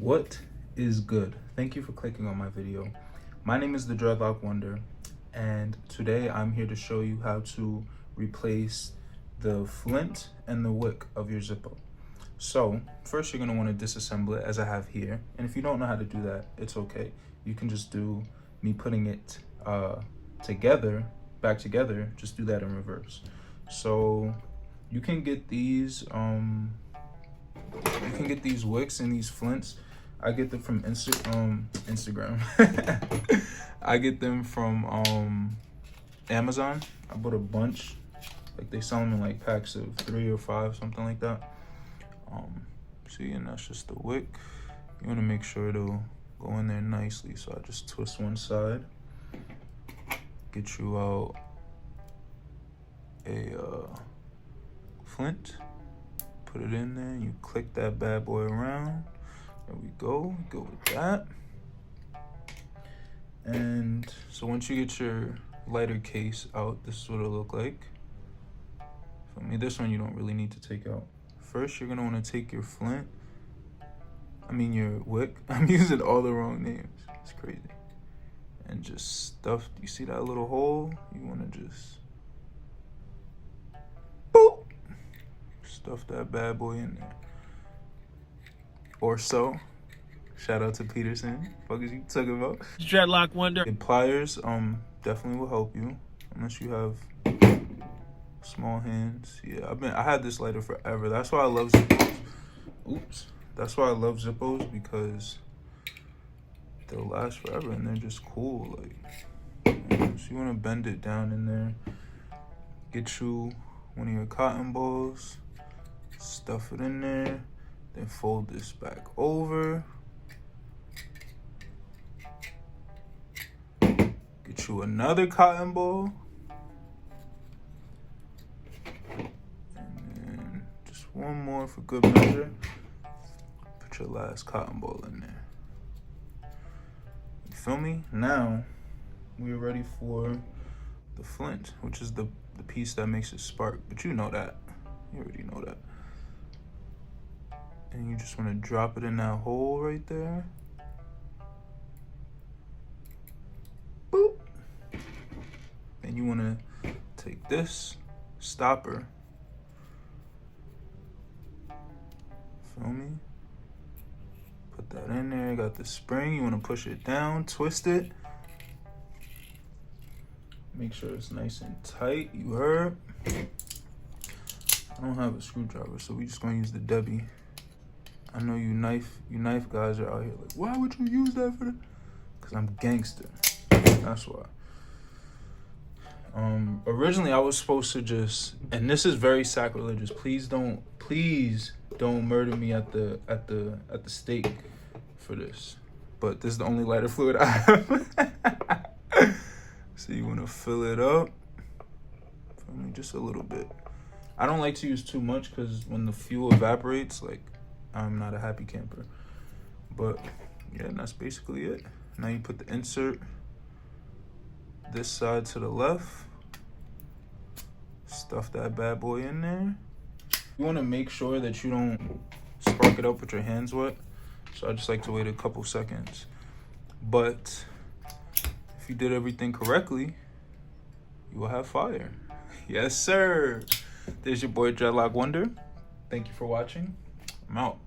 What is good? Thank you for clicking on my video. My name is the Dreadlock Wonder, and today I'm here to show you how to replace the flint and the wick of your Zippo. So first you're going to want to disassemble it as I have here, and if you don't know how to do that, it's okay. You can just do me putting it back together, just do that in reverse. So you can get these wicks and these flints. I get them from Instagram. I get them from Amazon. I bought a bunch. Like they sell them in like packs of 3 or 5, something like that. See, and that's just the wick. You want to make sure it'll go in there nicely. So I just twist one side. Get you out a flint. Put it in there. You click that bad boy around. There we go. Go with that. And so once you get your lighter case out, this is what it'll look like. For me, this one you don't really need to take out. First, you're gonna want to take your your wick. I'm using all the wrong names. It's crazy. And just stuff. You see that little hole? You want to just boop, stuff that bad boy in there. Or so. Shout out to Peterson. What is you talking about? Dreadlock Wonder. The pliers definitely will help you unless you have small hands. Yeah, I had this lighter forever. That's why I love Zippos. Oops. That's why I love Zippos, because they'll last forever and they're just cool. Like, so you want to bend it down in there. Get you one of your cotton balls. Stuff it in there. Then fold this back over. Get you another cotton ball. And then just one more for good measure. Put your last cotton ball in there. You feel me? Now we're ready for the flint, which is the piece that makes it spark. But you know that. You already know that. And you just want to drop it in that hole right there. Boop. And you want to take this stopper. Feel me? Put that in there. Got the spring. You want to push it down, twist it. Make sure it's nice and tight. You heard? I don't have a screwdriver, so we just gonna use the Debbie. I know you knife guys are out here like, why would you use that for that? Because I'm gangster. That's why. Originally I was supposed to just, and this is very sacrilegious. Please don't murder me at the stake for this. But this is the only lighter fluid I have. So you want to fill it up. For me, just a little bit. I don't like to use too much because when the fuel evaporates, like, I'm not a happy camper. But yeah, and that's basically it. Now you put the insert this side to the left. Stuff that bad boy in there. You want to make sure that you don't spark it up with your hands wet. So I just like to wait a couple seconds. But if you did everything correctly, you will have fire. Yes, sir. There's your boy Dreadlock Wonder. Thank you for watching. I'm out.